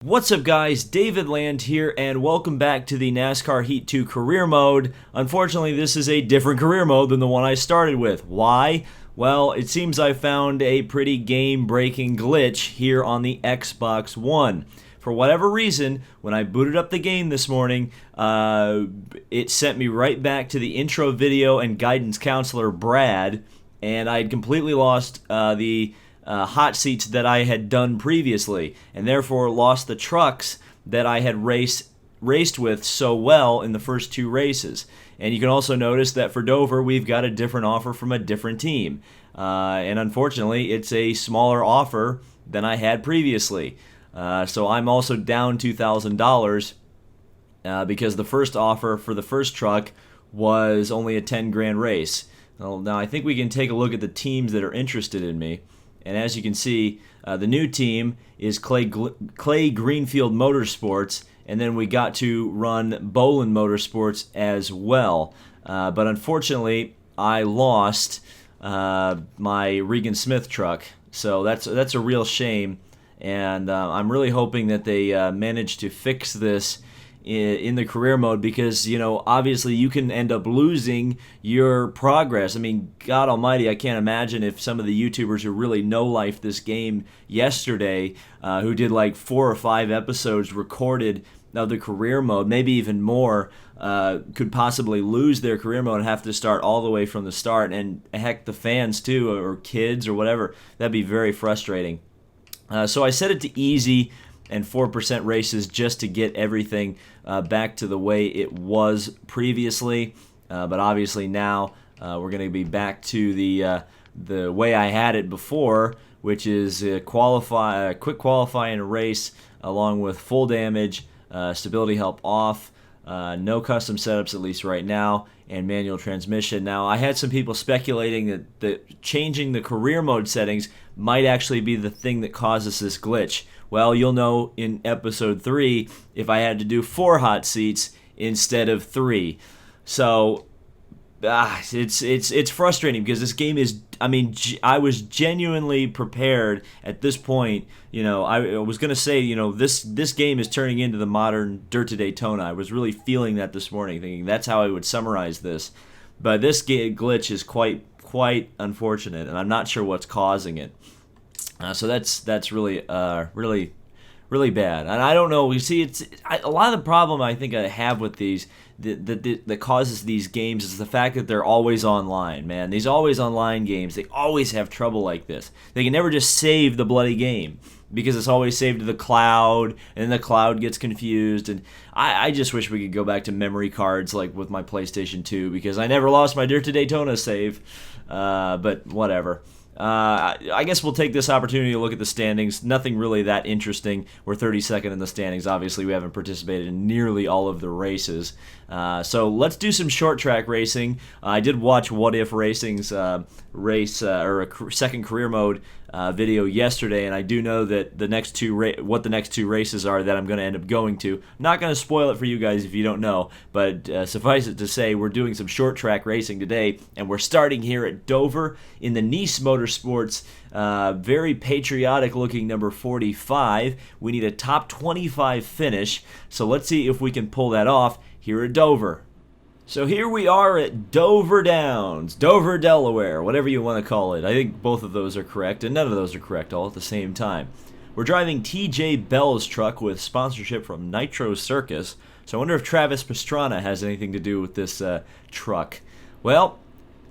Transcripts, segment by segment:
What's up guys, David Land here, and welcome back to the NASCAR Heat 2 career mode. Unfortunately, this is a different career mode than the one I started with. Why? Well, it seems I found a pretty game-breaking glitch here on the Xbox One. For whatever reason, when I booted up the game this morning, it sent me right back to the intro video and guidance counselor, Brad, and I had completely lost the hot seats that I had done previously, and therefore lost the trucks that I had raced with so well in the first two races. And you can also notice that for Dover, we've got a different offer from a different team. And unfortunately, it's a smaller offer than I had previously. So I'm also down $2,000 because the first offer for the first truck was only a 10 grand race. Now I think we can take a look at the teams that are interested in me. And as you can see, the new team is Clay Greenfield Motorsports, and then we got to run Bolin Motorsports as well. But unfortunately, I lost my Regan Smith truck, so that's a real shame. And I'm really hoping that they manage to fix this in the career mode, because obviously you can end up losing your progress. I mean, God almighty, I can't imagine if some of the YouTubers who really no-lifed this game yesterday, who did like 4 or 5 episodes recorded of the career mode, maybe even more, could possibly lose their career mode and have to start all the way from the start. And heck, the fans too, or kids or whatever, that'd be very frustrating. So I set it to easy and 4% races just to get everything back to the way it was previously. But obviously now we're going to be back to the way I had it before, which is quick qualifying a race along with full damage, stability help off, no custom setups at least right now, and manual transmission. Now, I had some people speculating that changing the career mode settings might actually be the thing that causes this glitch. Well, you'll know in episode 3 if I had to do 4 hot seats instead of 3. So it's frustrating because this game is, I mean, I was genuinely prepared at this point. I was going to say, this game is turning into the modern Dirt to Daytona. I was really feeling that this morning, thinking that's how I would summarize this. But this glitch is quite unfortunate, and I'm not sure what's causing it. So that's really bad, and I don't know. You see, a lot of the problem I think I have with these that causes these games is the fact that they're always online. Man, these always online games, they always have trouble like this. They can never just save the bloody game because it's always saved to the cloud, and the cloud gets confused. And I just wish we could go back to memory cards like with my PlayStation 2, because I never lost my Dirt to Daytona save. But whatever. I guess we'll take this opportunity to look at the standings. Nothing really that interesting. We're 32nd in the standings. Obviously, we haven't participated in nearly all of the races. So let's do some short track racing. I did watch What If Racing's second career mode video yesterday, and I do know that what the next two races are that I'm going to end up going to. I'm not going to spoil it for you guys if you don't know, but suffice it to say, we're doing some short track racing today, and we're starting here at Dover in the Nice Motorsports, very patriotic looking number 45. We need a top 25 finish, so let's see if we can pull that off here at Dover. So here we are at Dover Downs, Dover, Delaware, whatever you want to call it. I think both of those are correct, and none of those are correct all at the same time. We're driving TJ Bell's truck with sponsorship from Nitro Circus, so I wonder if Travis Pastrana has anything to do with this truck. Well,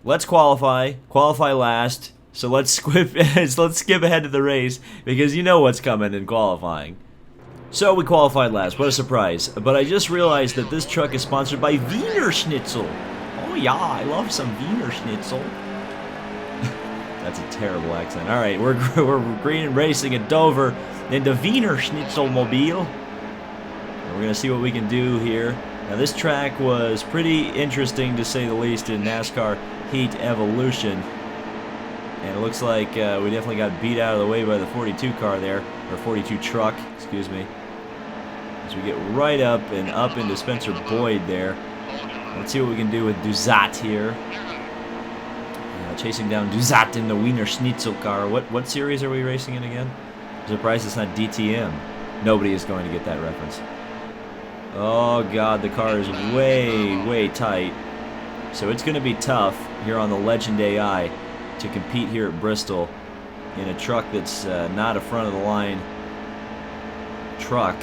let's qualify last, so let's skip ahead to the race, because you know what's coming in qualifying. So we qualified last, what a surprise. But I just realized that this truck is sponsored by Wiener Schnitzel. Oh yeah, I love some Wiener Schnitzel. That's a terrible accent. Alright, we're green racing at Dover in the Wiener Schnitzel mobile. And we're going to see what we can do here. Now this track was pretty interesting to say the least in NASCAR Heat Evolution. And it looks like we definitely got beat out of the way by the 42 car there, or 42 truck, excuse me. As we get right up into Spencer Boyd there. Let's see what we can do with Duzat here. Chasing down Duzat in the Wiener Schnitzel car. What series are we racing in again? I'm surprised it's not DTM. Nobody is going to get that reference. Oh god, the car is way tight. So it's going to be tough here on the Legend AI to compete here at Bristol in a truck that's not a front of the line truck.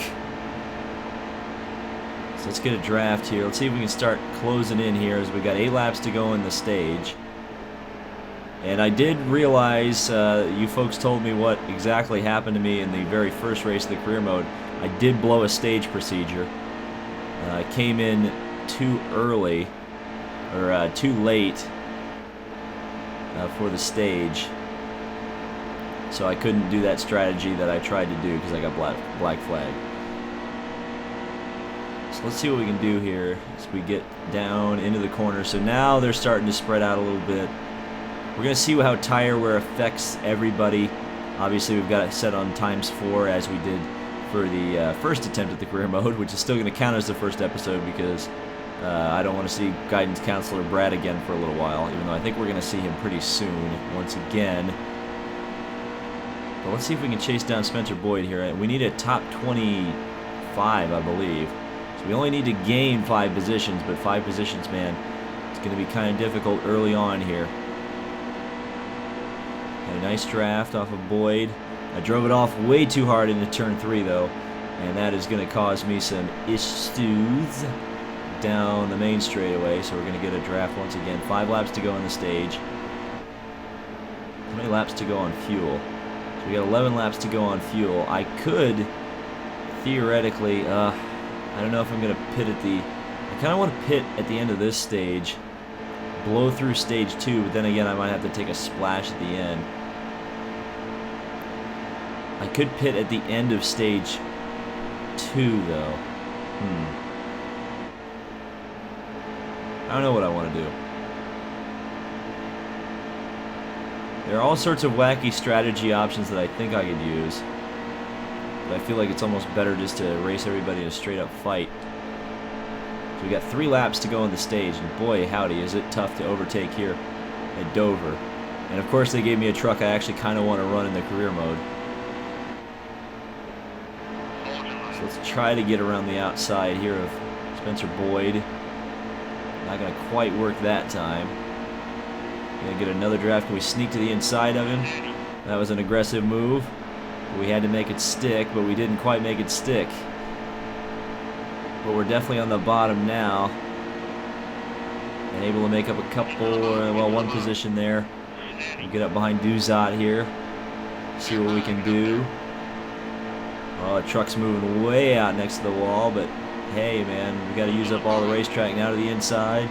So let's get a draft here. Let's see if we can start closing in here as we got 8 laps to go in the stage. And I did realize, you folks told me what exactly happened to me in the very first race of the career mode. I did blow a stage procedure. I came in too early, or too late for the stage. So I couldn't do that strategy that I tried to do because I got black flag. So let's see what we can do here as we get down into the corner. So now they're starting to spread out a little bit. We're going to see how tire wear affects everybody. Obviously, we've got it set on ×4 as we did for the first attempt at the career mode, which is still going to count as the first episode because I don't want to see Guidance Counselor Brad again for a little while, even though I think we're going to see him pretty soon once again. But let's see if we can chase down Spencer Boyd here. We need a top 25, I believe. So we only need to gain 5 positions, but 5 positions, man, it's going to be kind of difficult early on here. Had a nice draft off of Boyd. I drove it off way too hard into turn 3 though, and that is going to cause me some issues down the main straightaway. So we're going to get a draft once again. 5 laps to go in the stage. How many laps to go on fuel? So we got 11 laps to go on fuel. I could theoretically, I don't know if I'm going to pit at the, I kind of want to pit at the end of this stage, blow through stage 2, but then again I might have to take a splash at the end. I could pit at the end of stage 2 though. I don't know what I want to do. There are all sorts of wacky strategy options that I think I could use, but I feel like it's almost better just to race everybody in a straight up fight. So we got 3 laps to go on the stage, and boy howdy is it tough to overtake here at Dover. And of course they gave me a truck I actually kind of want to run in the career mode. So let's try to get around the outside here of Spencer Boyd. Not going to quite work that time. Gonna get another draft. Can we sneak to the inside of him? That was an aggressive move. We had to make it stick, but we didn't quite make it stick. But we're definitely on the bottom now. And able to make up a couple, well, 1 position there. We'll get up behind Duzat here. See what we can do. Oh, the truck's moving way out next to the wall, but hey, man, we got to use up all the racetrack now to the inside.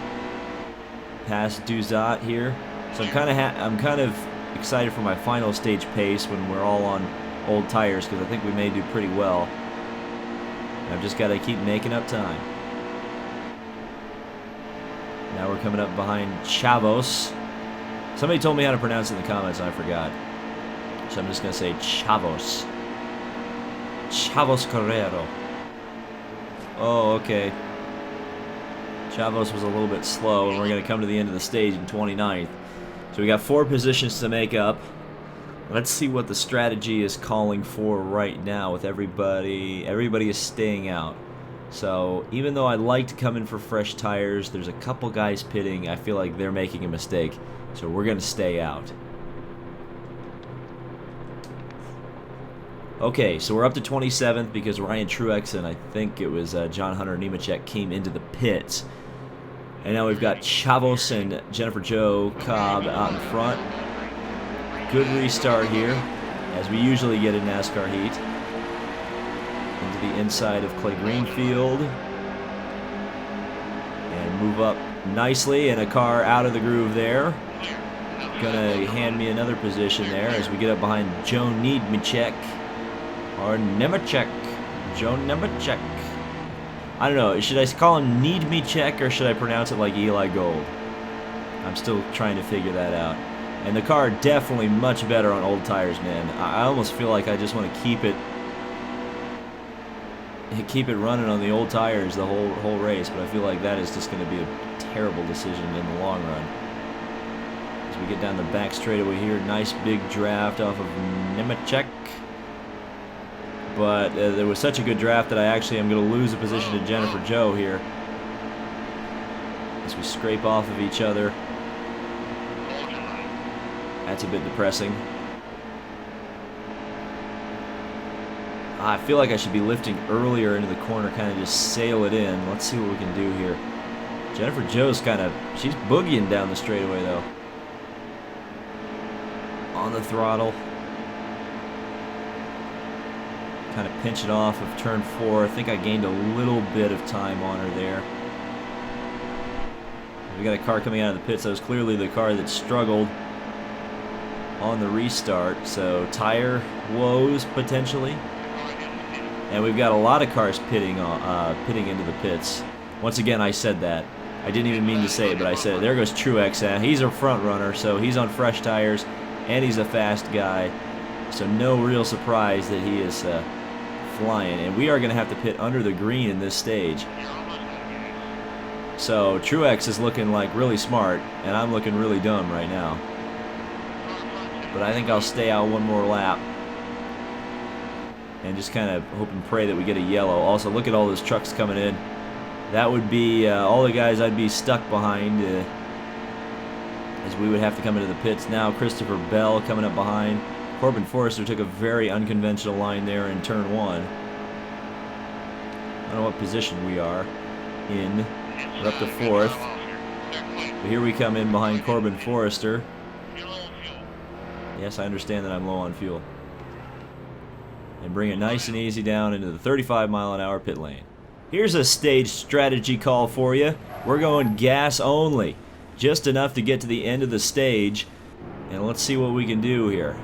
Past Duzat here. So I'm kind of excited for my final stage pace when we're all on old tires, because I think we may do pretty well. I've just got to keep making up time. Now we're coming up behind Chavos. Somebody told me how to pronounce it in the comments and I forgot. So I'm just going to say Chavos. Chavos Carrero. Oh, okay. Chavos was a little bit slow, and we're going to come to the end of the stage in 29th. So we got 4 positions to make up. Let's see what the strategy is calling for right now with everybody. Everybody is staying out. So even though I'd like to come in for fresh tires, there's a couple guys pitting. I feel like they're making a mistake. So we're going to stay out. Okay, so we're up to 27th because Ryan Truex and I think it was John Hunter Nemechek came into the pits. And now we've got Chavos and Jennifer Jo Cobb out in front. Good restart here, as we usually get in NASCAR Heat. Into the inside of Clay Greenfield. And move up nicely, and a car out of the groove there. Gonna hand me another position there as we get up behind Joe Nemechek. Or Nemechek. Joe Nemechek. I don't know, should I call him Need Me Check or should I pronounce it like Eli Gold? I'm still trying to figure that out. And the car definitely much better on old tires, man. I almost feel like I just want to keep it running on the old tires the whole race, but I feel like that is just going to be a terrible decision in the long run. As we get down the back straightaway here, nice big draft off of Nemechek. but there was such a good draft that I actually am going to lose a position to Jennifer Joe here as we scrape off of each other. That's a bit depressing. I feel like I should be lifting earlier into the corner, kind of just sail it in. Let's see what we can do here. Jennifer Joe's she's boogieing down the straightaway though. On the throttle. Kind of pinching off of turn 4. I think I gained a little bit of time on her there. We got a car coming out of the pits. That was clearly the car that struggled on the restart. So tire woes potentially. And we've got a lot of cars pitting into the pits. Once again, I said that. I didn't even mean to say it, but I said it. There goes Truex. He's a front runner, so he's on fresh tires, and he's a fast guy. So no real surprise that he is flying. And we are going to have to pit under the green in this stage. So Truex is looking like really smart, and I'm looking really dumb right now. But I think I'll stay out one more lap. And just kind of hope and pray that we get a yellow. Also, look at all those trucks coming in. That would be all the guys I'd be stuck behind as we would have to come into the pits. Now Christopher Bell coming up behind. Corbin Forrester took a very unconventional line there in turn 1. I don't know what position we are in. We're up to 4th. But here we come in behind Corbin Forrester. Yes, I understand that I'm low on fuel. And bring it nice and easy down into the 35-mile-an-hour pit lane. Here's a stage strategy call for you. We're going gas only, just enough to get to the end of the stage, and let's see what we can do here.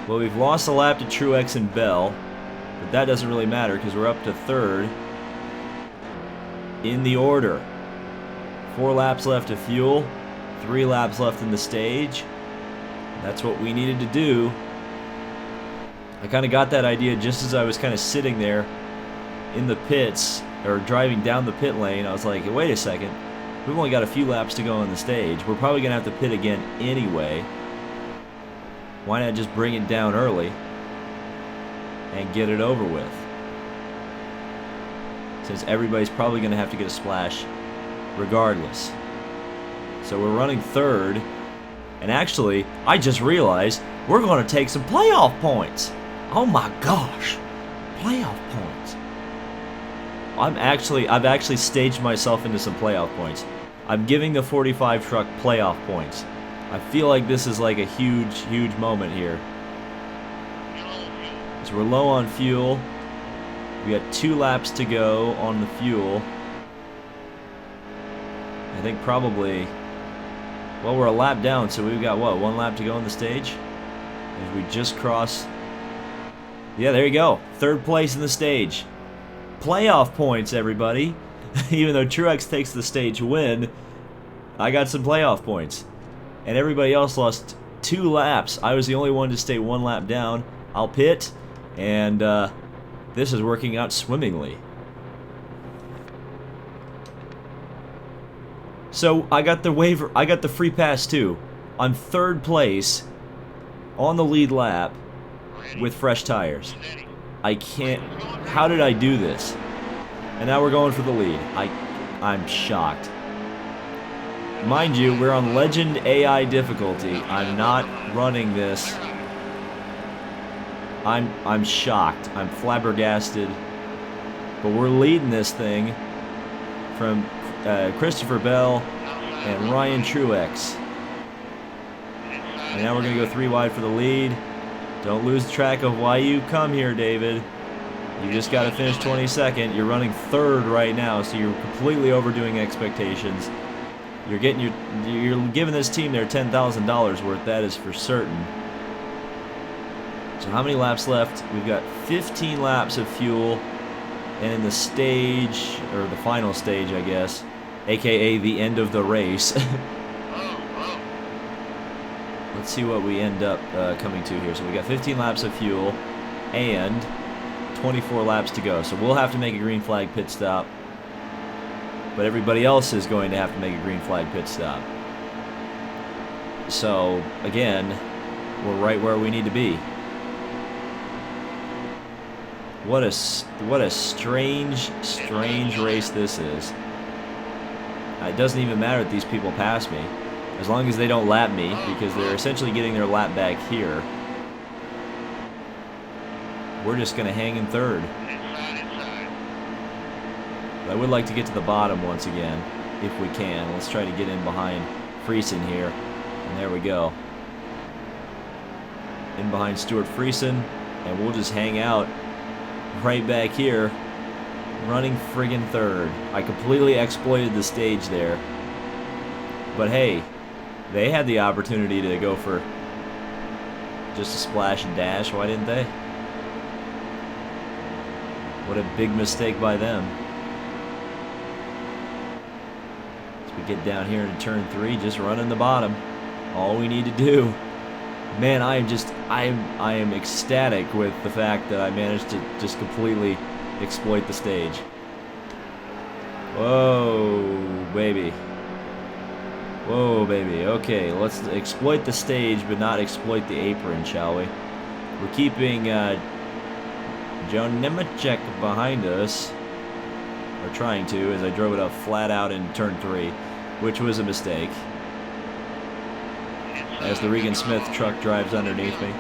Well, we've lost a lap to Truex and Bell, but that doesn't really matter because we're up to 3rd in the order. 4 laps left of fuel, 3 laps left in the stage. That's what we needed to do. I kind of got that idea just as I was kind of sitting there in the pits, or driving down the pit lane. I was like, wait a second, we've only got a few laps to go on the stage. We're probably going to have to pit again anyway. Why not just bring it down early and get it over with? Since everybody's probably going to have to get a splash regardless. So we're running 3rd, and actually, I just realized we're going to take some playoff points. Oh my gosh, playoff points. I've actually staged myself into some playoff points. I'm giving the 45 truck playoff points. I feel like this is like a huge moment here. So we're low on fuel. We got 2 laps to go on the fuel. I think probably, well, we're a lap down, so we've got what, 1 lap to go on the stage? As we just cross. Yeah, there you go. 3rd place in the stage. Playoff points, everybody. Even though Truex takes the stage win, I got some playoff points. And everybody else lost 2 laps. I was the only one to stay 1 lap down. I'll pit, and this is working out swimmingly. So I got the free pass too. I'm 3rd place on the lead lap with fresh tires. I can't. How did I do this? And now we're going for the lead. I'm shocked. Mind you, we're on Legend AI difficulty. I'm not running this. I'm shocked. I'm flabbergasted. But we're leading this thing from Christopher Bell and Ryan Truex. And now we're going to go 3 wide for the lead. Don't lose track of why you come here, David. You just got to finish 22nd. You're running 3rd right now, so you're completely overdoing expectations. You're giving this team their $10,000 worth. That is for certain. So how many laps left? We've got 15 laps of fuel, and in the stage, or the final stage, I guess, aka the end of the race. Let's see what we end up coming to here. So we got 15 laps of fuel and 24 laps to go. So we'll have to make a green flag pit stop. But everybody else is going to have to make a green flag pit stop. So, again, we're right where we need to be. What a strange race this is. It doesn't even matter that these people pass me, as long as they don't lap me, because they're essentially getting their lap back here. We're just going to hang in third. But I would like to get to the bottom once again, if we can. Let's try to get in behind Friesen here. And there we go. In behind Stuart Friesen, and we'll just hang out right back here, running friggin' third. I completely exploited the stage there. But hey, they had the opportunity to go for just a splash and dash. Why didn't they? What a big mistake by them. As we get down here into turn 3, just running the bottom. All we need to do. Man, I am ecstatic with the fact that I managed to just completely exploit the stage. Whoa, baby. Whoa, baby. Okay, let's exploit the stage, but not exploit the apron, shall we? We're keeping Joe Nemechek behind us, or trying to, as I drove it up flat out in turn 3, which was a mistake. As the Regan Smith truck drives underneath me.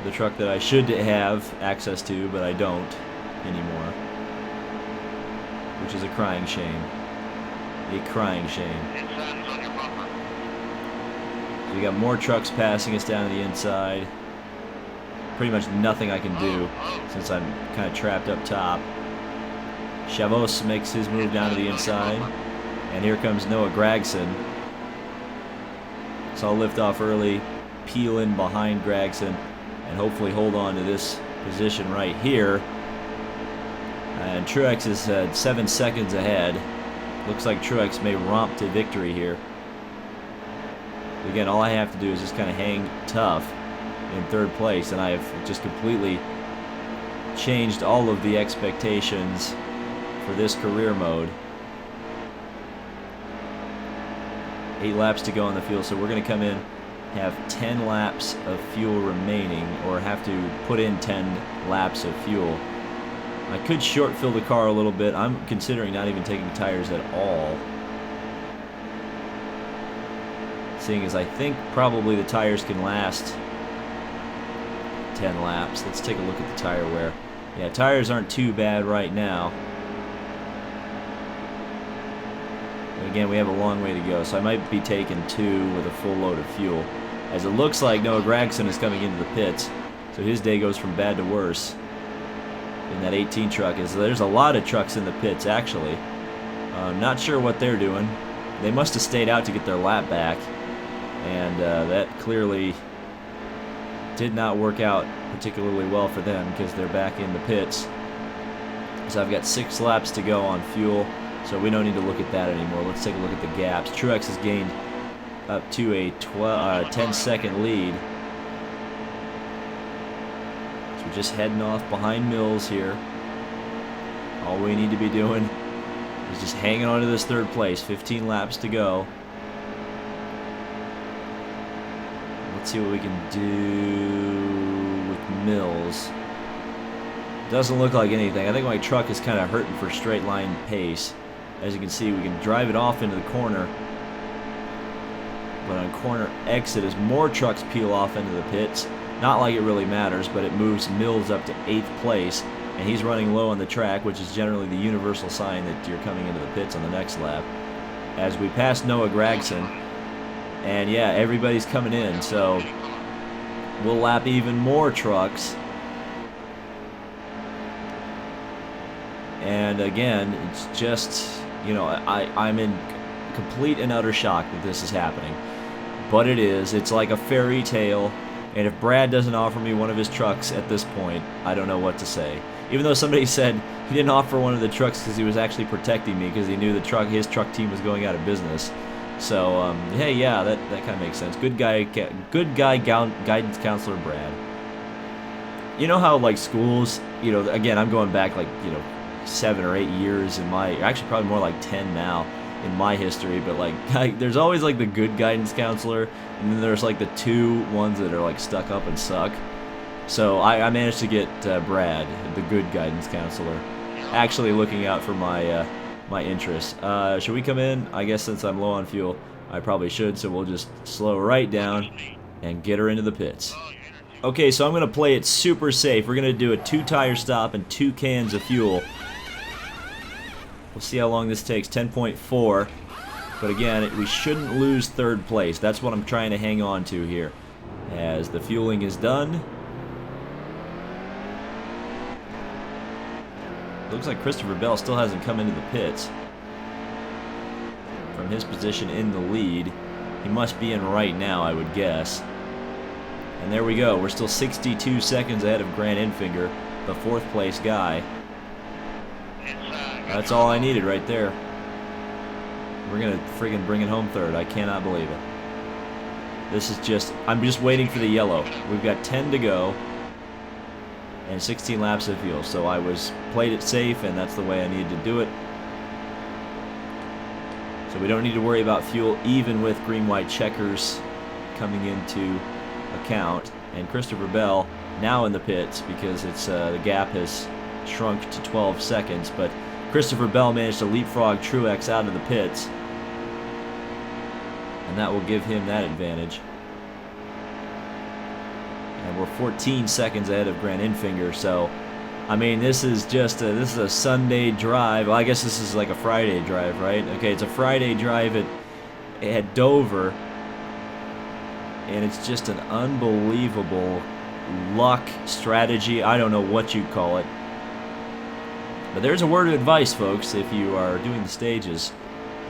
The truck that I should have access to, but I don't anymore. Which is a crying shame. A crying shame. So we got more trucks passing us down to the inside. Pretty much nothing I can do since I'm kind of trapped up top. Chavos makes his move down to the inside. And here comes Noah Gragson. So I'll lift off early, peel in behind Gragson, and hopefully hold on to this position right here. And Truex is 7 seconds ahead. Looks like Truex may romp to victory here. Again, all I have to do is just kind of hang tough in third place, and I have just completely changed all of the expectations for this career mode. 8 laps to go on the field, so we're going to come in, have 10 laps of fuel remaining, or have to put in 10 laps of fuel. I could short fill the car a little bit. I'm considering not even taking tires at all, seeing as I think probably the tires can last 10 laps. Let's take a look at the tire wear. Yeah, tires aren't too bad right now. Again, we have a long way to go, so I might be taking 2 with a full load of fuel. As it looks like Noah Gragson is coming into the pits, so his day goes from bad to worse in that 18 truck. There's a lot of trucks in the pits, actually. Not sure what they're doing. They must have stayed out to get their lap back, and that clearly did not work out particularly well for them because they're back in the pits. So I've got 6 laps to go on fuel. So we don't need to look at that anymore. Let's take a look at the gaps. Truex has gained up to a 10-second lead. So we're just heading off behind Mills here. All we need to be doing is just hanging on to this third place. 15 laps to go. Let's see what we can do with Mills. Doesn't look like anything. I think my truck is kind of hurting for straight line pace. As you can see, we can drive it off into the corner. But on corner exit, as more trucks peel off into the pits, not like it really matters, but it moves Mills up to 8th place. And he's running low on the track, which is generally the universal sign that you're coming into the pits on the next lap. As we pass Noah Gragson. And yeah, everybody's coming in, so we'll lap even more trucks. And again, it's just, you know, I'm in complete and utter shock that this is happening. But it is. It's like a fairy tale. And if Brad doesn't offer me one of his trucks at this point, I don't know what to say. Even though somebody said he didn't offer one of the trucks because he was actually protecting me because he knew his truck team was going out of business. So, hey, yeah, that kind of makes sense. Good guy, guidance counselor Brad. You know how, like, schools, you know, again, I'm going back, like, you know, 7 or 8 years in my, actually probably more like 10 now in my history, but like there's always like the good guidance counselor, and then there's like the 2 ones that are like stuck up and suck. So I managed to get Brad, the good guidance counselor, actually looking out for my my interests. Should we come in? I guess since I'm low on fuel, I probably should. So we'll just slow right down and get her into the pits. Okay, so I'm going to play it super safe. We're going to do a 2-tire stop and 2 cans of fuel. We'll see how long this takes, 10.4. But again, we shouldn't lose 3rd place. That's what I'm trying to hang on to here. As the fueling is done. Looks like Christopher Bell still hasn't come into the pits. From his position in the lead. He must be in right now, I would guess. And there we go. We're still 62 seconds ahead of Grant Infinger, the 4th place guy. That's all I needed right there. We're going to friggin' bring it home 3rd. I cannot believe it. This is just... I'm just waiting for the yellow. We've got 10 to go. And 16 laps of fuel. So I played it safe, and that's the way I needed to do it. So we don't need to worry about fuel, even with green-white checkers coming into account. And Christopher Bell now in the pits because it's the gap has shrunk to 12 seconds. But Christopher Bell managed to leapfrog Truex out of the pits, and that will give him that advantage. And we're 14 seconds ahead of Grant Infinger. So, I mean, this is just this is a Sunday drive. Well, I guess this is like a Friday drive, right? Okay, it's a Friday drive at Dover. And it's just an unbelievable luck, strategy. I don't know what you'd call it. But there's a word of advice, folks. If you are doing the stages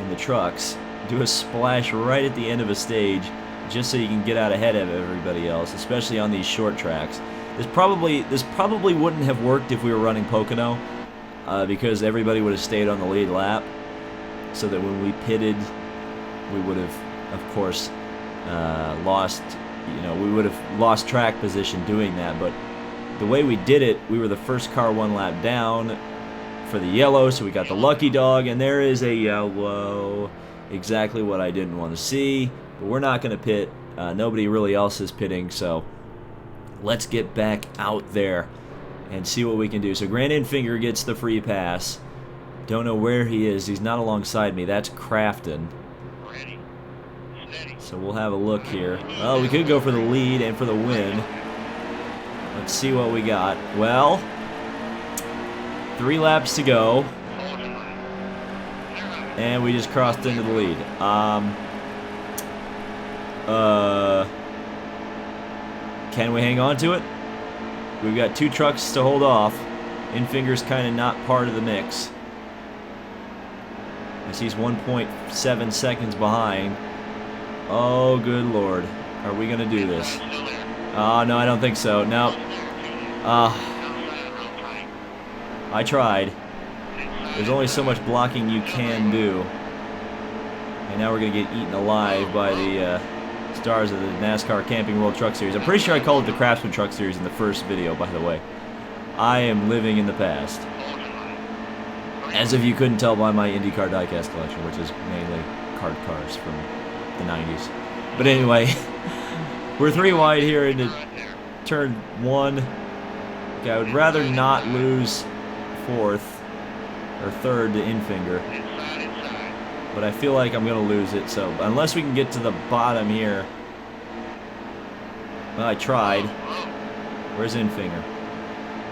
in the trucks, do a splash right at the end of a stage just so you can get out ahead of everybody else, especially on these short tracks. This probably wouldn't have worked if we were running Pocono because everybody would have stayed on the lead lap so that when we pitted, we would have, of course, lost, we would have lost track position doing that. But the way we did it, we were the first car 1 lap down for the yellow, so we got the lucky dog, and there is a yellow. Exactly what I didn't want to see, but we're not going to pit. Nobody really else is pitting, so let's get back out there and see what we can do. So Grant Infinger gets the free pass. Don't know where he is. He's not alongside me. That's Crafton. So we'll have a look here. Well, we could go for the lead and for the win. Let's see what we got. Well, 3 laps to go. And we just crossed into the lead. Can we hang on to it? We've got 2 trucks to hold off. Infinger's kind of not part of the mix. As he's 1.7 seconds behind. Oh, good Lord. Are we going to do this? Oh, no, I don't think so. No. I tried. There's only so much blocking you can do. And now we're going to get eaten alive by the stars of the NASCAR Camping World Truck Series. I'm pretty sure I called it the Craftsman Truck Series in the first video, by the way. I am living in the past. As if you couldn't tell by my IndyCar diecast collection, which is mainly kart cars from the 90s. But anyway, we're 3 wide here into turn 1. Okay, I would rather not lose 4th or 3rd to Infinger, but I feel like I'm going to lose it, so unless we can get to the bottom here. Well, I tried. Where's Infinger?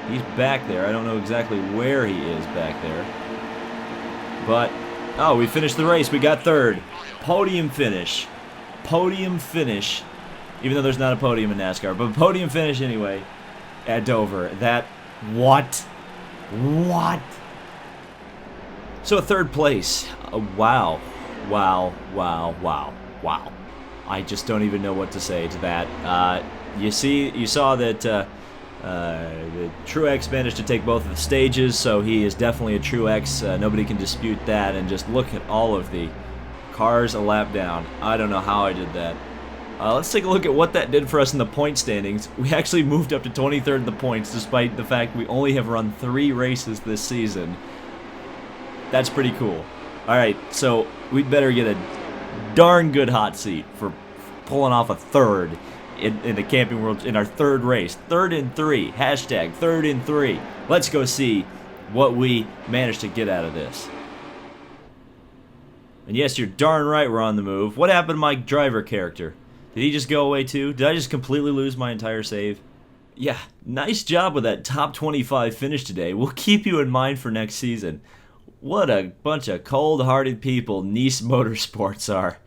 He's back there. I don't know exactly where he is back there. But, oh, we finished the race. We got 3rd. Podium finish. Podium finish. Even though there's not a podium in NASCAR. But podium finish anyway at Dover. That, what? What? So 3rd place. Wow. Wow. Wow. Wow. Wow. I just don't even know what to say to that. You saw that the Truex managed to take both of the stages, so he is definitely a Truex. Nobody can dispute that. And just look at all of the cars a lap down. I don't know how I did that. Let's take a look at what that did for us in the point standings. We actually moved up to 23rd in the points, despite the fact we only have run 3 races this season. That's pretty cool. Alright, so we'd better get a darn good hot seat for pulling off a 3rd in the Camping World in our third race. 3rd and 3. Hashtag 3rd and 3. Let's go see what we managed to get out of this. And yes, you're darn right we're on the move. What happened to my driver character? Did he just go away too? Did I just completely lose my entire save? Yeah, nice job with that top 25 finish today. We'll keep you in mind for next season. What a bunch of cold-hearted people Nice Motorsports are.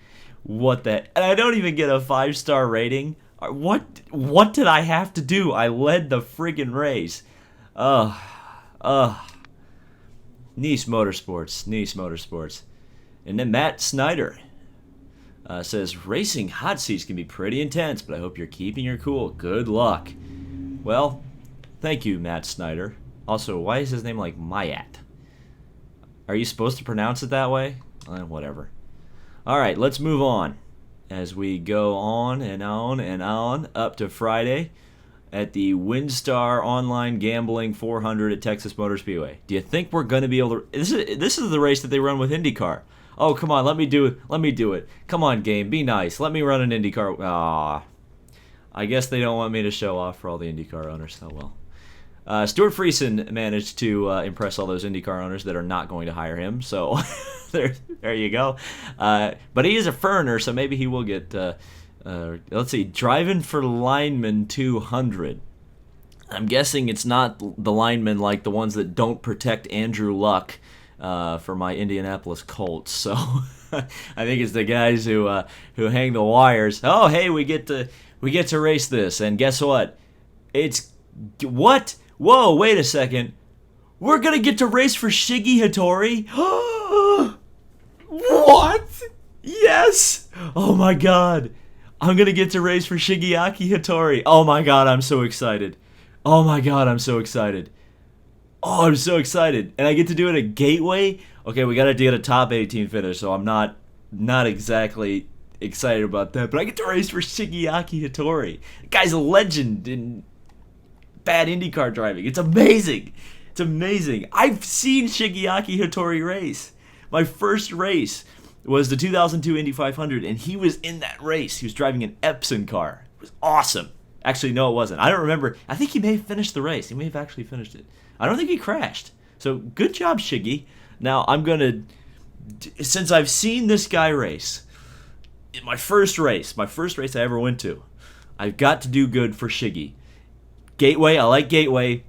What the... And I don't even get a 5-star rating. What did I have to do? I led the friggin' race. Nice Motorsports. Nice Motorsports. And then Matt Snyder says, racing hot seats can be pretty intense, but I hope you're keeping your cool. Good luck. Well, thank you, Matt Snyder. Also, why is his name like Mayat? Are you supposed to pronounce it that way? Whatever. Alright, let's move on as we go on and on and on up to Friday at the WinStar Online Gambling 400 at Texas Motor Speedway. Do you think we're going to be able to... This is the race that they run with IndyCar. Oh, come on, let me do it. Let me do it. Come on, game, be nice. Let me run an IndyCar. Ah, I guess they don't want me to show off for all the IndyCar owners. Oh, well. Stuart Friesen managed to impress all those IndyCar owners that are not going to hire him. So there you go. But he is a foreigner, so maybe he will get... let's see, driving for lineman 200. I'm guessing it's not the linemen like the ones that don't protect Andrew Luck for my Indianapolis Colts. So I think it's the guys who hang the wires. Oh, hey, we get to race this, and guess what? It's what? Whoa, wait a second. We're gonna get to race for Shiggy Hattori. What? Yes! Oh my God. I'm going to get to race for Shigeaki Hattori. Oh my God, I'm so excited. Oh my God, I'm so excited. Oh, I'm so excited. And I get to do it at Gateway? Okay, we got to get a top 18 finish, so I'm not exactly excited about that. But I get to race for Shigeaki Hattori. The guy's a legend in bad IndyCar driving. It's amazing. It's amazing. I've seen Shigeaki Hattori race. My first race was the 2002 Indy 500, and he was in that race. He was driving an Epson car. It was awesome. Actually, no, it wasn't. I don't remember. I think he may have finished the race. He may have actually finished it. I don't think he crashed. So, good job, Shiggy. Now, I'm going to... Since I've seen this guy race, my first race I ever went to, I've got to do good for Shiggy. Gateway, I like Gateway,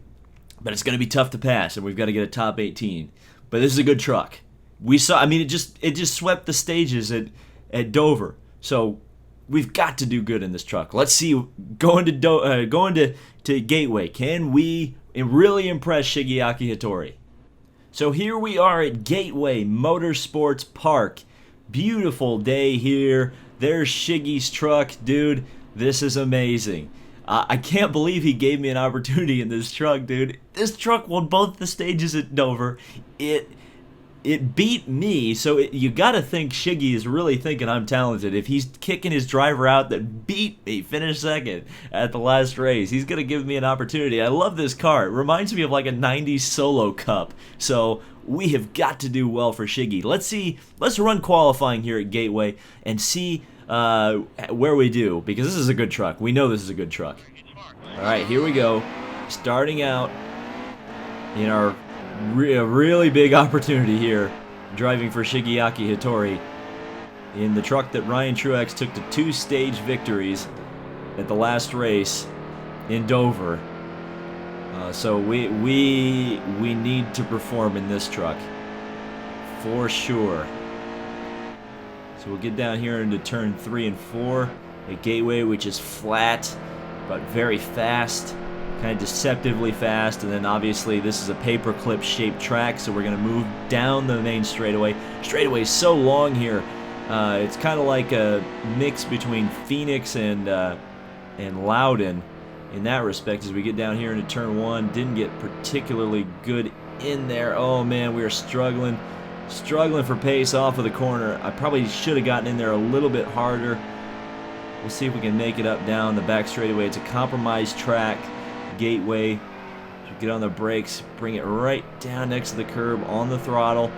but it's going to be tough to pass, and we've got to get a top 18. But this is a good truck. We saw, I mean, it just swept the stages at Dover. So we've got to do good in this truck. Let's see, going to Gateway, can we really impress Shigeaki Hattori? So here we are at Gateway Motorsports Park. Beautiful day here. There's Shiggy's truck, dude. This is amazing. I can't believe he gave me an opportunity in this truck, dude. This truck won both the stages at Dover. It beat me, so you gotta think Shiggy is really thinking I'm talented. If he's kicking his driver out that beat me, finished second at the last race, he's gonna give me an opportunity. I love this car. It reminds me of like a 90s Solo Cup. So we have got to do well for Shiggy. Let's run qualifying here at Gateway and see where we do, because this is a good truck. We know this is a good truck. Alright, here we go. Starting out in our really big opportunity here, driving for Shigeaki Hattori in the truck that Ryan Truex took to 2-stage victories at the last race in Dover. So we need to perform in this truck for sure. So we'll get down here into turn 3 and 4 at Gateway, which is flat but very fast. Kind of deceptively fast, and then obviously this is a paperclip shaped track, so we're going to move down the main straightaway. Straightaway is so long here. It's kind of like a mix between Phoenix and Loudon in that respect. As we get down here into turn 1, didn't get particularly good in there. Oh man, we are struggling for pace off of the corner. I probably should have gotten in there a little bit harder. We'll see if we can make it up down the back straightaway. It's a compromised track. Gateway. Get on the brakes, bring it right down next to the curb on the throttle.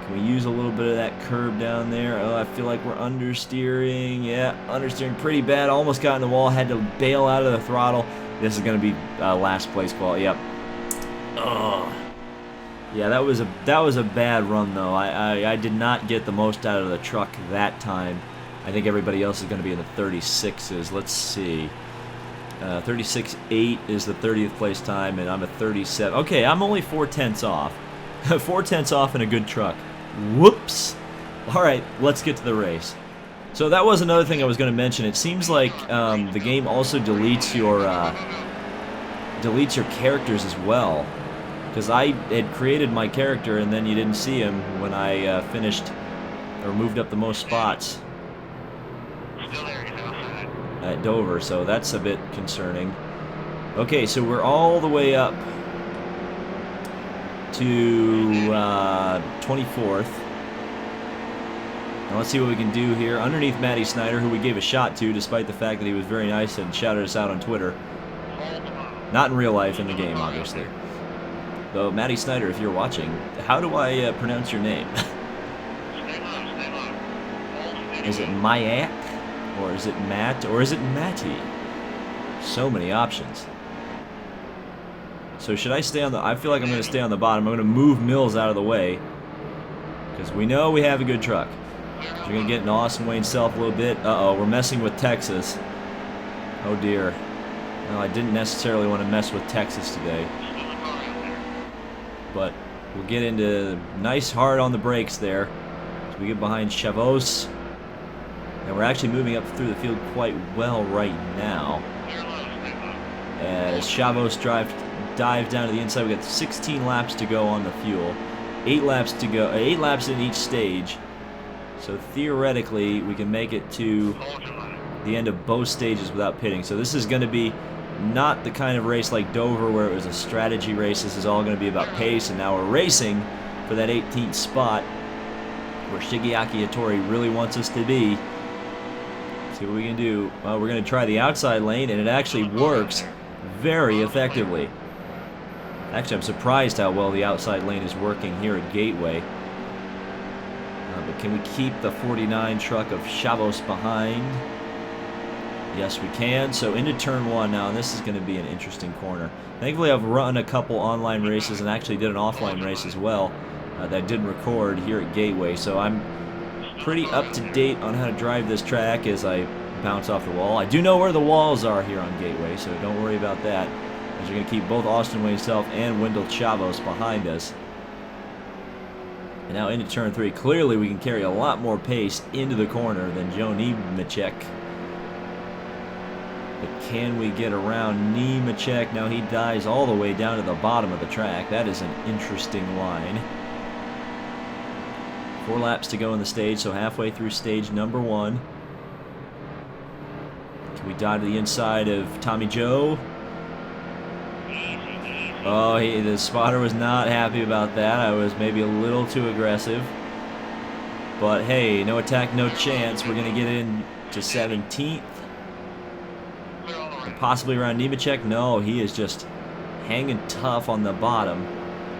Can Can we use a little bit of that curb down there? Oh, I feel like we're understeering. Yeah, understeering pretty bad. Almost got in the wall. Had to bail out of the throttle. This is going to be last place qual. Yep. Ugh. Yeah, that was a bad run though. I did not get the most out of the truck that time. I think everybody else is going to be in the 36s. Let's see. 36.8 is the 30th place time, and I'm at 37. Okay, I'm only 4/10 off. 4/10 off in a good truck. Whoops. All right, let's get to the race. So that was another thing I was going to mention. It seems like the game also deletes your characters as well. Because I had created my character and then you didn't see him when I finished or moved up the most spots at Dover, so that's a bit concerning. Okay, so we're all the way up to 24th. Now let's see what we can do here. Underneath Matty Snyder, who we gave a shot to despite the fact that he was very nice and shouted us out on Twitter. Not in real life, in the game, obviously. Though, Matty Snyder, if you're watching, how do I pronounce your name? Is it Mayak? Or is it Matt? Or is it Matty? So many options. So should I stay on the... I feel like I'm going to stay on the bottom. I'm going to move Mills out of the way. Because we know we have a good truck. So we're going to get into Austin Wayne Self a little bit. Uh-oh, we're messing with Texas. Oh dear. No, I didn't necessarily want to mess with Texas today. But we'll get into nice hard on the brakes there. So we get behind Chavos. And we're actually moving up through the field quite well right now. As Chavos dive down to the inside. We got 16 laps to go on the fuel. 8 laps to go. 8 laps in each stage. So theoretically, we can make it to the end of both stages without pitting. So this is going to be not the kind of race like Dover where it was a strategy race. This is all going to be about pace, and now we're racing for that 18th spot where Shigeaki Hattori really wants us to be. Let's see what we can do. Well, we're going to try the outside lane, and it actually works very effectively. Actually, I'm surprised how well the outside lane is working here at Gateway. But can we keep the 49 truck of Chavos behind? Yes, we can. So into turn 1 now, and this is going to be an interesting corner. Thankfully, I've run a couple online races and actually did an offline race as well that I didn't record here at Gateway. So I'm pretty up to date on how to drive this track as I bounce off the wall. I do know where the walls are here on Gateway, so don't worry about that. As we're going to keep both Austin Wayne Self and Wendell Chavos behind us. And now into turn 3. Clearly, we can carry a lot more pace into the corner than Joe Nemechek. But can we get around Nemechek? Now he dives all the way down to the bottom of the track. That is an interesting line. 4 laps to go in the stage, so halfway through stage number 1. Can we dive to the inside of Tommy Joe? Oh, the spotter was not happy about that. I was maybe a little too aggressive. But hey, no attack, no chance. We're going to get into 17th. And possibly around Nemechek. No, he is just hanging tough on the bottom.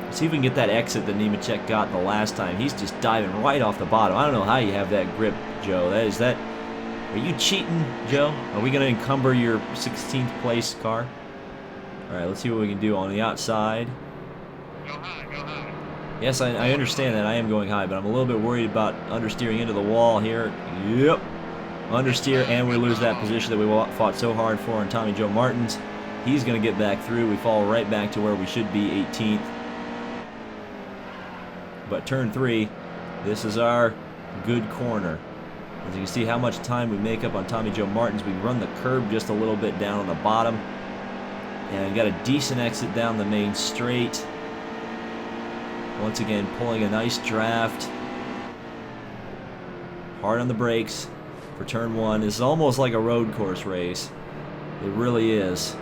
Let's see if we can get that exit that Nemechek got the last time. He's just diving right off the bottom. I don't know how you have that grip, Joe. Are you cheating, Joe? Are we going to encumber your 16th place car? Alright, let's see what we can do on the outside. Go high. Yes, I understand that. I am going high, but I'm a little bit worried about understeering into the wall here. Yep. Understeer, and we lose that position that we fought so hard for on Tommy Joe Martins. He's going to get back through. We fall right back to where we should be, 18th. But turn 3, this is our good corner. As you can see how much time we make up on Tommy Joe Martins. We run the curb just a little bit down on the bottom. And got a decent exit down the main straight. Once again, pulling a nice draft. Hard on the brakes for turn 1. This is almost like a road course race. It really is.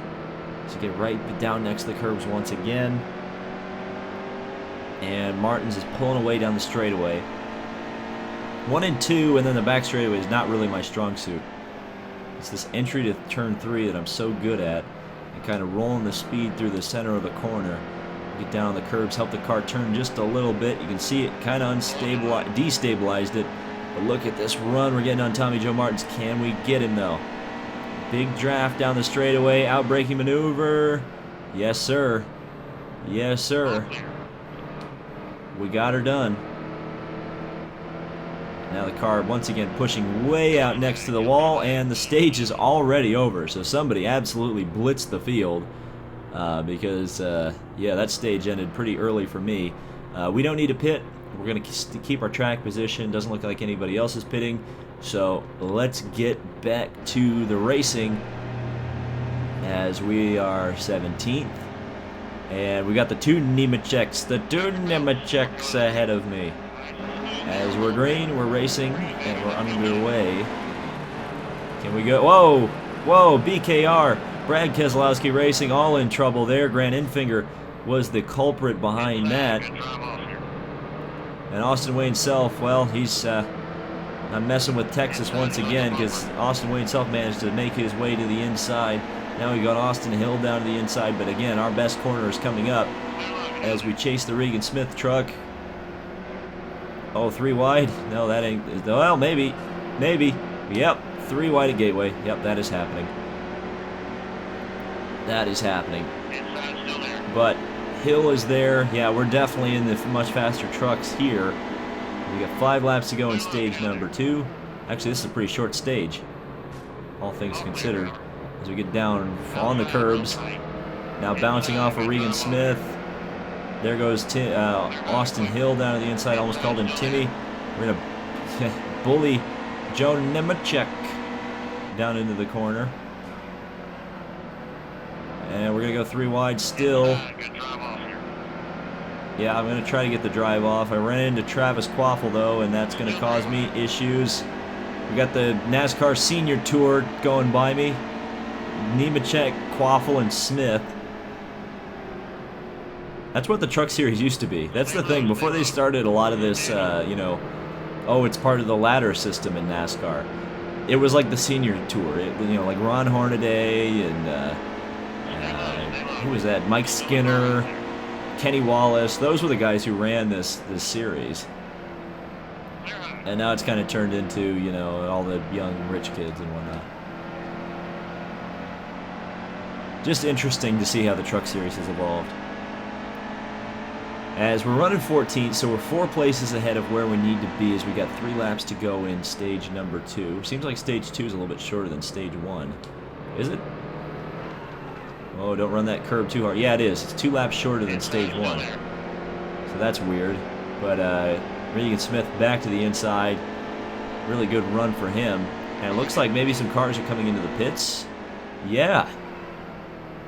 So get right down next to the curbs once again. And Martins is pulling away down the straightaway. 1 and 2, and then the back straightaway is not really my strong suit. It's this entry to turn 3 that I'm so good at. And kind of rolling the speed through the center of the corner. Get down on the curbs, help the car turn just a little bit. You can see it kind of destabilized it. But look at this run we're getting on Tommy Joe Martins. Can we get him, though? Big draft down the straightaway, out-braking maneuver. Yes, sir. Yes, sir. We got her done. Now the car once again pushing way out next to the wall, and the stage is already over. So somebody absolutely blitzed the field because, yeah, that stage ended pretty early for me. We don't need to pit. We're going to keep our track position. Doesn't look like anybody else is pitting. So let's get back to the racing as we are 17th. And we got the two Nemecheks ahead of me. As we're green, we're racing, and we're underway. Can we go? Whoa! Whoa, BKR. Brad Keselowski Racing, all in trouble there. Grant Enfinger was the culprit behind that. And Austin Wayne Self, well, he's I'm messing with Texas once again because Austin Wayne Self managed to make his way to the inside. Now we got Austin Hill down to the inside, but again, our best corner is coming up as we chase the Regan Smith truck. Oh, 3 wide? No, that ain't. Well, maybe. Maybe. Yep, 3 wide at Gateway. Yep, that is happening. That is happening. But Hill is there. Yeah, we're definitely in the much faster trucks here. We got 5 laps to go in stage number 2. Actually, this is a pretty short stage, all things considered. As we get down on the curbs. Now bouncing off of Regan Smith. There goes Austin Hill down to the inside. Almost called him Timmy. We're going to bully Joe Nemechek down into the corner. And we're going to go 3 wide still. Yeah, I'm going to try to get the drive off. I ran into Travis Quaffle, though, and that's going to cause me issues. We got the NASCAR Senior Tour going by me. Nemechek, Quaffle, and Smith. That's what the Truck Series used to be. That's the thing. Before they started a lot of this, you know, oh, it's part of the ladder system in NASCAR. It was like the Senior Tour. You know, like Ron Hornaday and who was that? Mike Skinner, Kenny Wallace. Those were the guys who ran this series. And now it's kind of turned into, you know, all the young rich kids and whatnot. Just interesting to see how the Truck Series has evolved. As we're running 14th, so we're 4 places ahead of where we need to be as we got 3 laps to go in stage number 2. Seems like stage 2 is a little bit shorter than stage 1. Is it? Oh, don't run that curb too hard. Yeah, it is. It's 2 laps shorter than stage 1. So that's weird. But Regan Smith back to the inside. Really good run for him. And it looks like maybe some cars are coming into the pits. Yeah.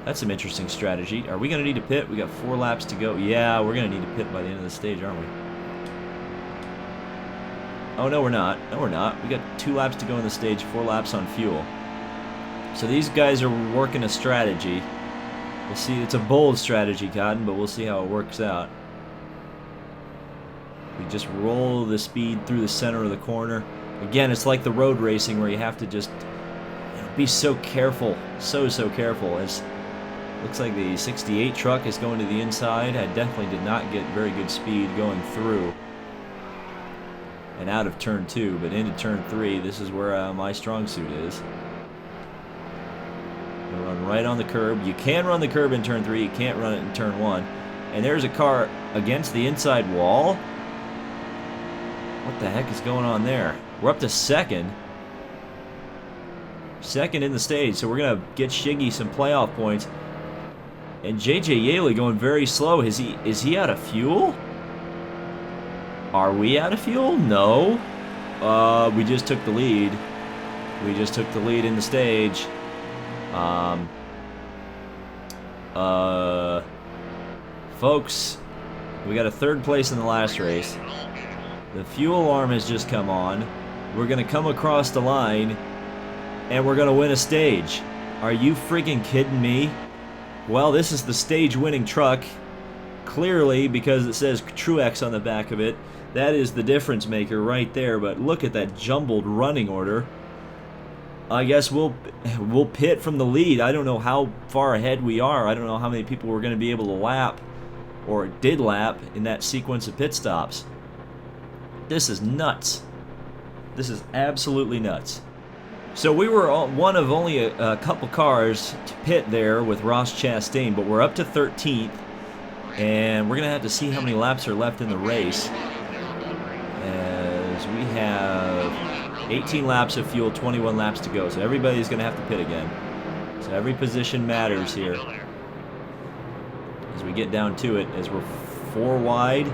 That's some interesting strategy. Are we going to need to pit? We got 4 laps to go. Yeah, we're going to need to pit by the end of the stage, aren't we? Oh, no, we're not. No, we're not. We got 2 laps to go in the stage, 4 laps on fuel. So these guys are working a strategy. We'll see. It's a bold strategy, Cotton, but we'll see how it works out. We just roll the speed through the center of the corner. Again, it's like the road racing where you have to just be so careful. So careful. As looks like the 68 truck is going to the inside. I definitely did not get very good speed going through and out of turn 2, but into turn 3, this is where my strong suit is. We'll run right on the curb. You can run the curb in turn 3, you can't run it in turn 1. And there's a car against the inside wall. What the heck is going on there? We're up to second. Second in the stage, so we're going to get Shiggy some playoff points. And JJ Yaley going very slow. Is he out of fuel? Are we out of fuel? No. We just took the lead. We just took the lead in the stage. Folks, we got a 3rd place in the last race. The fuel alarm has just come on. We're going to come across the line, and we're going to win a stage. Are you freaking kidding me? Well, this is the stage-winning truck, clearly, because it says Truex on the back of it. That is the difference maker right there, but look at that jumbled running order. I guess we'll pit from the lead. I don't know how far ahead we are. I don't know how many people we're going to be able to lap. or did lap in that sequence of pit stops. This is nuts. This is absolutely nuts. So we were one of only a couple cars to pit there with Ross Chastain, but we're up to 13th, and we're going to have to see how many laps are left in the race, as we have 18 laps of fuel, 21 laps to go, so everybody's going to have to pit again. So every position matters here as we get down to it, as we're 4 wide.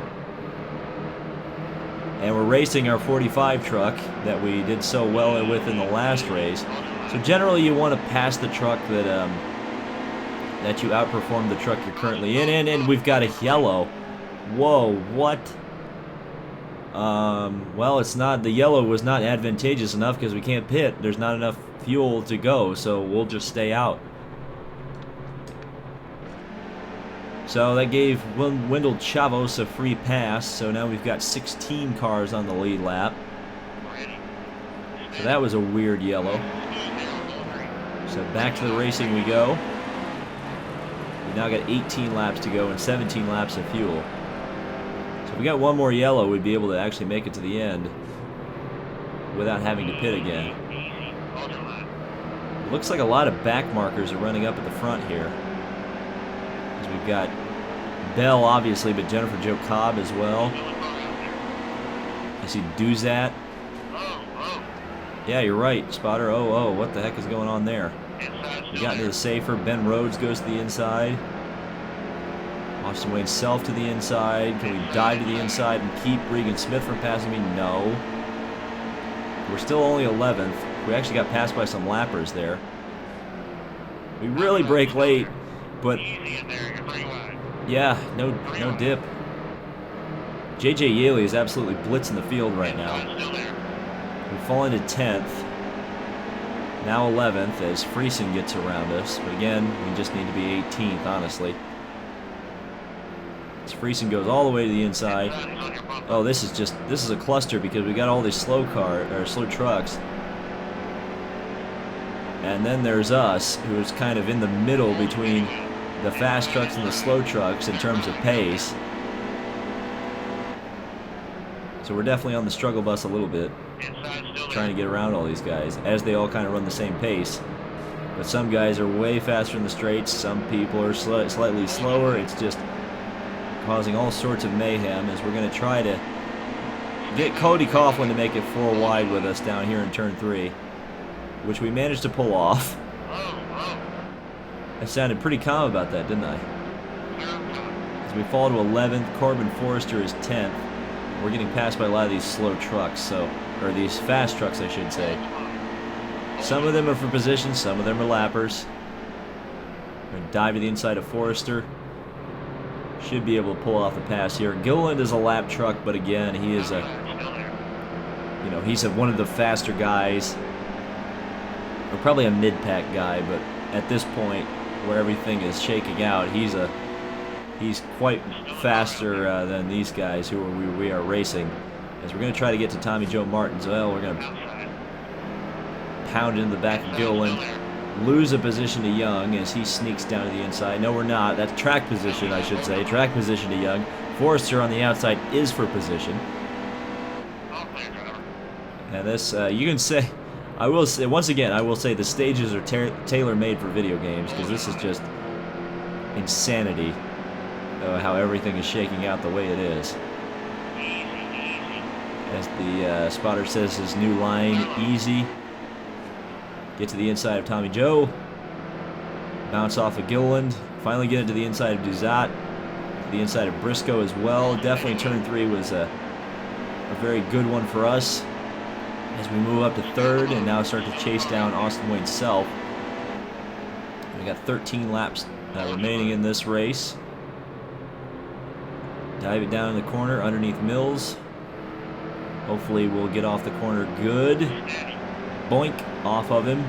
And we're racing our 45 truck that we did so well with in the last race. So generally you want to pass the truck that that you outperformed the truck you're currently in. And we've got a yellow. Whoa, what? Well, it's not, the yellow was not advantageous enough because we can't pit. There's not enough fuel to go, so we'll just stay out. So that gave Wendell Chavos a free pass, so now we've got 16 cars on the lead lap. So that was a weird yellow. So back to the racing we go. We've now got 18 laps to go and 17 laps of fuel. So if we got one more yellow, we'd be able to actually make it to the end without having to pit again. It looks like a lot of back markers are running up at the front here. We've got Bell, obviously, but Jennifer Jo Cobb as well. I see Duzat. Yeah, you're right, Spotter. Oh, what the heck is going on there? We got into the safer. Ben Rhodes goes to the inside. Austin Wayne Self to the inside. Can we dive to the inside and keep Regan Smith from passing me? No. We're still only 11th. We actually got passed by some lappers there. We really break late. But yeah, no dip. JJ Yaley is absolutely blitzing the field right now. We've fallen to 10th. Now 11th as Friesen gets around us. But again, we just need to be 18th, honestly. As Friesen goes all the way to the inside. Oh, this is a cluster because we got all these slow trucks. And then there's us, who's kind of in the middle between the fast trucks and the slow trucks in terms of pace. So we're definitely on the struggle bus a little bit, trying to get around all these guys, as they all kind of run the same pace. But some guys are way faster in the straights, some people are slightly slower. It's just causing all sorts of mayhem, as we're going to try to get Cody Coughlin to make it 4 wide with us down here in turn 3. Which we managed to pull off. I sounded pretty calm about that, didn't I? As we fall to 11th, Corbin Forrester is 10th. We're getting passed by a lot of these slow trucks, or these fast trucks, I should say. Some of them are for position, some of them are lappers. We're going to dive to the inside of Forrester. Should be able to pull off the pass here. Gilliland is a lap truck, but again, he is he's one of the faster guys. Or probably a mid-pack guy, but at this point, where everything is shaking out, he's quite faster than these guys who we are racing. As we're going to try to get to Tommy Joe Martins. Well, we're going to pound into the back of Gilliland, lose a position to Young as he sneaks down to the inside. No, we're not. That's track position, I should say. Track position to Young. Forrester on the outside is for position. And this, you can say... I will say, once again, the stages are tailor-made for video games, because this is just insanity, how everything is shaking out the way it is. As the spotter says his new line, easy. Get to the inside of Tommy Joe. Bounce off of Gilliland. Finally get it to the inside of Duzat. To the inside of Briscoe as well. Definitely turn 3 was a very good one for us. As we move up to 3rd and now start to chase down Austin Wayne Self. We got 13 laps remaining in this race. Dive it down in the corner underneath Mills. Hopefully we'll get off the corner good. Boink, off of him.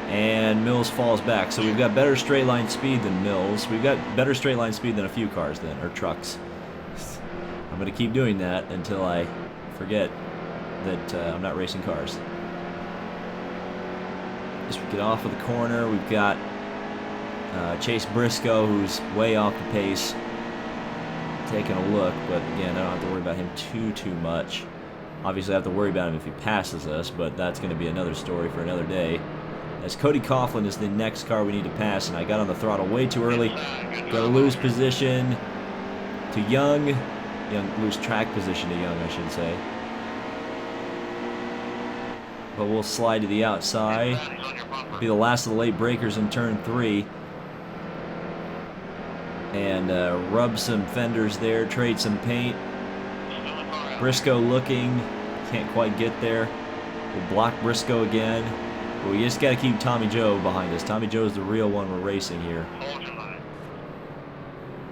And Mills falls back. So we've got better straight line speed than Mills. We've got better straight line speed than a few cars then, or trucks. I'm going to keep doing that until I forget that I'm not racing cars. As we get off of the corner, we've got Chase Briscoe, who's way off the pace, taking a look, but again, I don't have to worry about him too much. Obviously, I have to worry about him if he passes us, but that's going to be another story for another day. As Cody Coughlin is the next car we need to pass, and I got on the throttle way too early. Got to lose position to Young. Lose track position to Young, I should say. But we'll slide to the outside. Be the last of the late breakers in turn 3. And rub some fenders there, trade some paint. Briscoe looking, can't quite get there. We'll block Briscoe again. But we just got to keep Tommy Joe behind us. Tommy Joe's the real one we're racing here.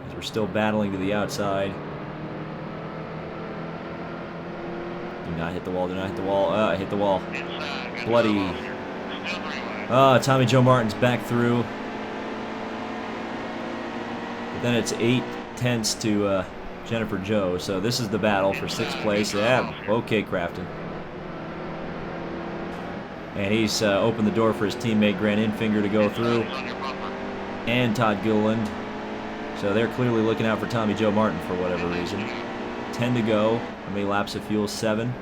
As we're still battling to the outside. Do not hit the wall, do not hit the wall. I hit the wall. Bloody. Tommy Joe Martin's back through. But then it's 8/10 to Jennifer Joe. So this is the battle for 6th place. Yeah, okay, Crafton. And he's opened the door for his teammate Grant Infinger to go through. And Todd Gilliland. So they're clearly looking out for Tommy Joe Martin for whatever reason. 10 to go. How many laps of fuel? 7. So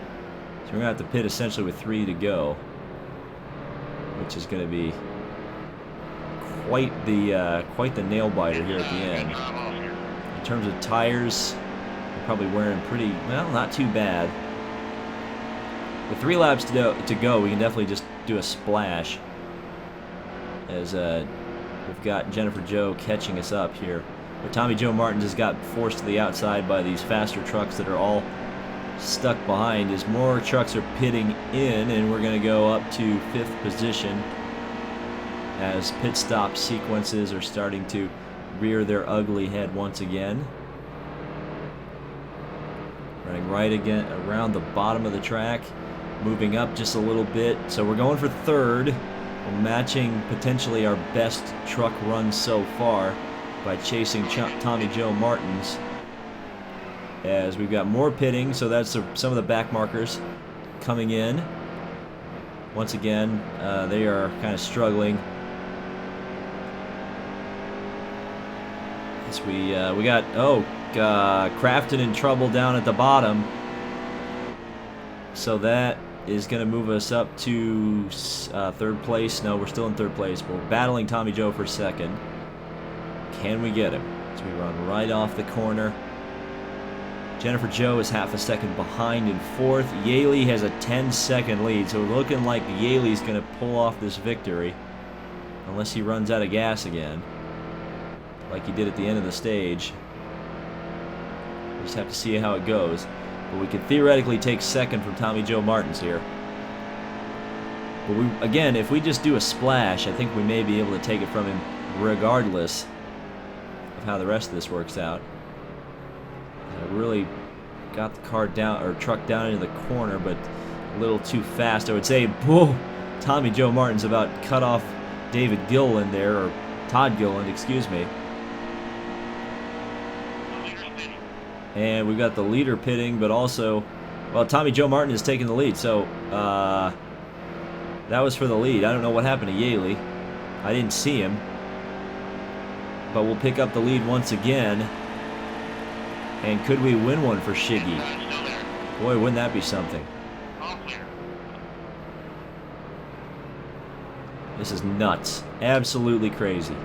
we're going to have to pit essentially with 3 to go. Which is going to be quite the nail biter here at the end. In terms of tires, we're probably wearing pretty, well, not too bad. With 3 laps to go, we can definitely just do a splash. As we've got Jennifer Joe catching us up here. But Tommy Joe Martin just got forced to the outside by these faster trucks that are all stuck behind. As more trucks are pitting in, and we're going to go up to 5th position as pit stop sequences are starting to rear their ugly head once again. Running right again around the bottom of the track, moving up just a little bit. So we're going for 3rd. We're matching potentially our best truck run so far by chasing Tommy Joe Martin's. As we've got more pitting, so that's some of the back markers coming in. Once again, they are kind of struggling. As we got Crafton in trouble down at the bottom. So that is going to move us up to 3rd place. No, we're still in 3rd place. We're battling Tommy Joe for 2nd. Can we get him? So we run right off the corner. Jennifer Joe is half a second behind in 4th. Yaley has a 10-second lead, so we're looking like Yaley's going to pull off this victory. Unless he runs out of gas again, like he did at the end of the stage. We'll just have to see how it goes. But we could theoretically take 2nd from Tommy Joe Martin's here. But again, if we just do a splash, I think we may be able to take it from him regardless of how the rest of this works out. I really got the car down, or truck down into the corner, but a little too fast. I would say, whoa, Tommy Joe Martin's about cut off David Gilliland there, or Todd Gilliland, excuse me. And we've got the leader pitting, but also, well, Tommy Joe Martin is taking the lead. So that was for the lead. I don't know what happened to Yaley. I didn't see him. But we'll pick up the lead once again. And could we win one for Shiggy? Boy, wouldn't that be something. This is nuts. Absolutely crazy.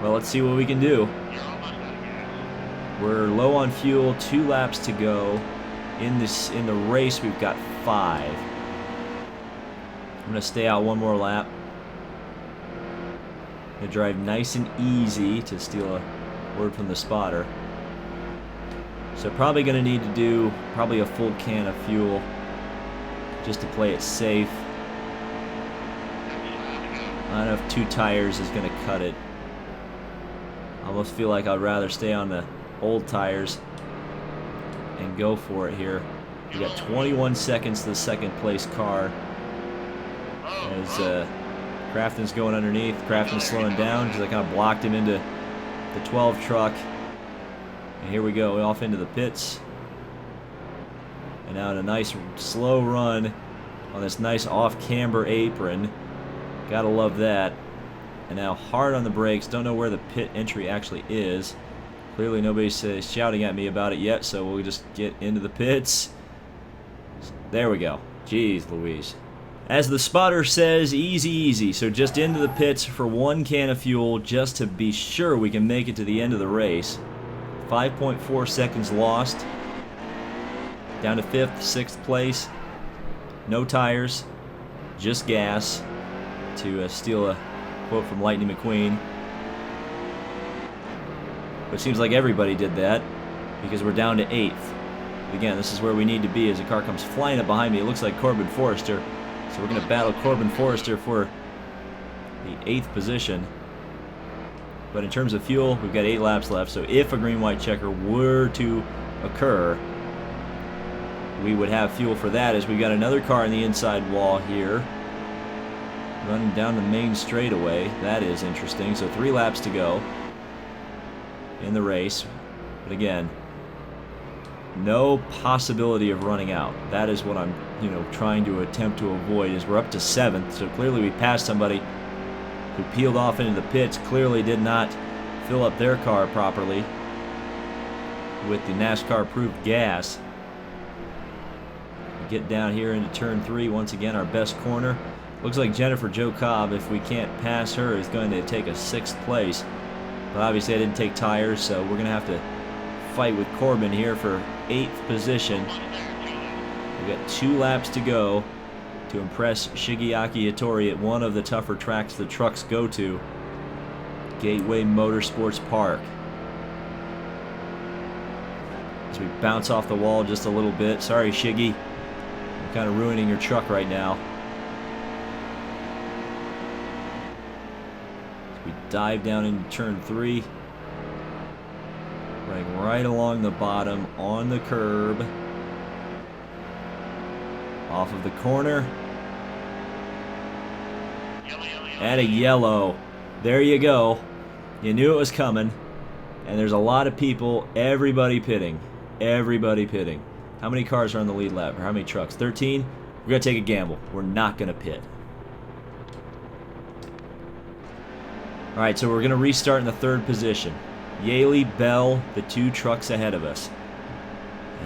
Well, let's see what we can do. We're low on fuel, 2 laps to go. In the race, we've got 5. I'm going to stay out one more lap. I'm going to drive nice and easy, to steal a word from the spotter. So probably going to need to do probably a full can of fuel just to play it safe. I don't know if 2 tires is going to cut it. I almost feel like I'd rather stay on the old tires and go for it here. We got 21 seconds to the 2nd place car. As Crafton's going underneath. Crafton's slowing down because I kind of blocked him into the 12 truck. And here we go, off into the pits. And now in a nice slow run on this nice off-camber apron. Gotta love that. And now hard on the brakes. Don't know where the pit entry actually is. Clearly nobody's shouting at me about it yet, so we'll just get into the pits. There we go. Jeez Louise. As the spotter says, easy, easy. So just into the pits for 1 can of fuel just to be sure we can make it to the end of the race. 5.4 seconds lost. Down to 5th, 6th place. No tires, just gas, to steal a quote from Lightning McQueen. But it seems like everybody did that because we're down to 8th. Again, this is where we need to be as the car comes flying up behind me. It looks like Corbin Forrester. So we're going to battle Corbin Forrester for the 8th position. But in terms of fuel, we've got 8 laps left. So if a green-white checker were to occur, we would have fuel for that, as we've got another car in the inside wall here. Running down the main straightaway. That is interesting. So 3 laps to go in the race. But again, no possibility of running out. That is what I'm, trying to attempt to avoid, is we're up to 7th. So clearly we passed somebody who peeled off into the pits, clearly did not fill up their car properly with the NASCAR-approved gas. We get down here into turn 3, once again our best corner. Looks like Jennifer Jo Cobb, if we can't pass her, is going to take a 6th place. But obviously I didn't take tires, so we're going to have to fight with Corbin here for 8th position. We've got 2 laps to go to impress Shiggy Hattori at one of the tougher tracks the trucks go to, Gateway Motorsports Park. As we bounce off the wall just a little bit. Sorry, Shiggy. I'm kind of ruining your truck right now. As we dive down into turn 3. Running right along the bottom on the curb. Off of the corner. And a yellow. There you go. You knew it was coming. And there's a lot of people. Everybody pitting. Everybody pitting. How many cars are on the lead lap? Or how many trucks? 13? We're going to take a gamble. We're not going to pit. Alright, so we're going to restart in the 3rd position. Yaley, Bell, the 2 trucks ahead of us.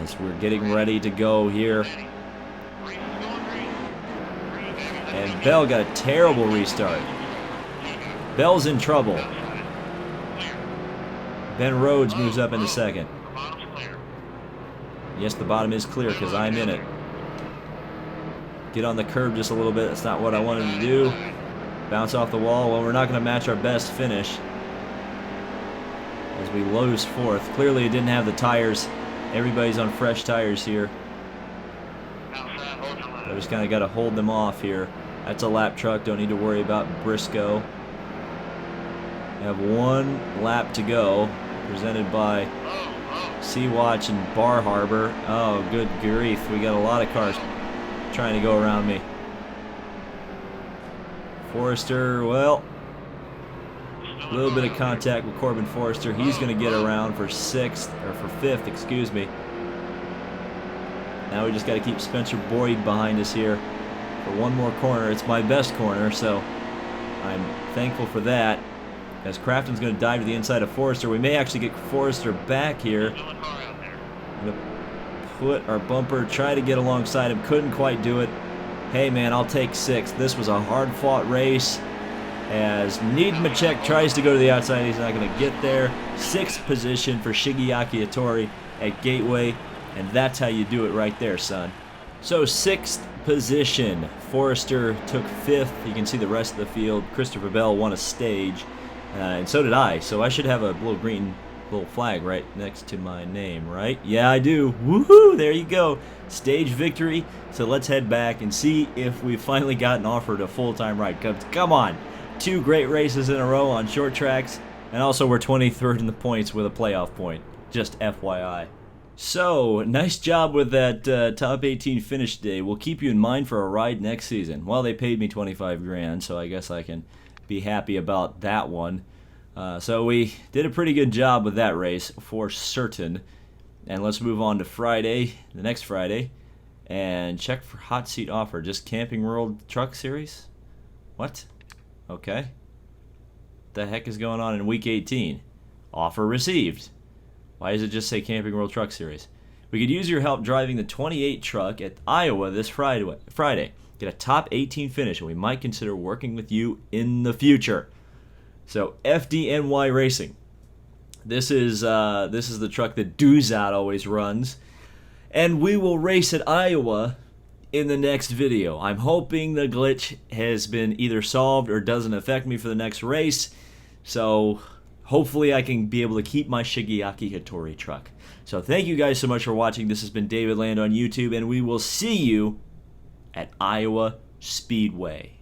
As we're getting ready to go here. And Bell got a terrible restart. Bell's in trouble. Ben Rhodes moves up into 2nd. Yes, the bottom is clear because I'm in it. Get on the curb just a little bit. That's not what I wanted to do. Bounce off the wall. Well, we're not going to match our best finish as we lose 4th. Clearly it didn't have the tires. Everybody's on fresh tires here. I just kind of got to hold them off here. That's a lap truck. Don't need to worry about Briscoe. We have 1 lap to go. Presented by Sea-Watch and Bar Harbor. Oh, good grief. We got a lot of cars trying to go around me. Forrester, well, a little bit of contact with Corbin Forrester. He's going to get around for 6th, or for 5th, excuse me. Now we just got to keep Spencer Boyd behind us here for 1 more corner. It's my best corner, so I'm thankful for that. As Crafton's going to dive to the inside of Forrester. We may actually get Forrester back here. I'm going to put our bumper, try to get alongside him. Couldn't quite do it. Hey man, I'll take 6th. This was a hard-fought race. As Needmachek tries to go to the outside, he's not going to get there. 6th position for Shiggy Hattori at Gateway. And that's how you do it right there, son. So 6th position. Forrester took 5th. You can see the rest of the field. Christopher Bell won a stage. And so did I. So I should have a little green little flag right next to my name, right? Yeah, I do. Woohoo! There you go. Stage victory. So let's head back and see if we finally gotten offered a full-time ride. Come on. 2 great races in a row on short tracks. And also we're 23rd in the points with a playoff point. Just FYI. So, nice job with that top 18 finish today. We'll keep you in mind for a ride next season. Well, they paid me 25 grand, so I guess I can be happy about that one. So we did a pretty good job with that race for certain. And let's move on to Friday, the next Friday, and check for hot seat offer. Just Camping World Truck Series? What? Okay. the heck is going on in week 18? Offer received. Why does it just say Camping World Truck Series? We could use your help driving the 28 truck at Iowa this Friday. Get a top 18 finish, and we might consider working with you in the future. So FDNY Racing. This is the truck that Duzat always runs, and we will race at Iowa in the next video. I'm hoping the glitch has been either solved or doesn't affect me for the next race. So hopefully I can be able to keep my Shigeaki Hattori truck. So thank you guys so much for watching. This has been David Land on YouTube, and we will see you at Iowa Speedway.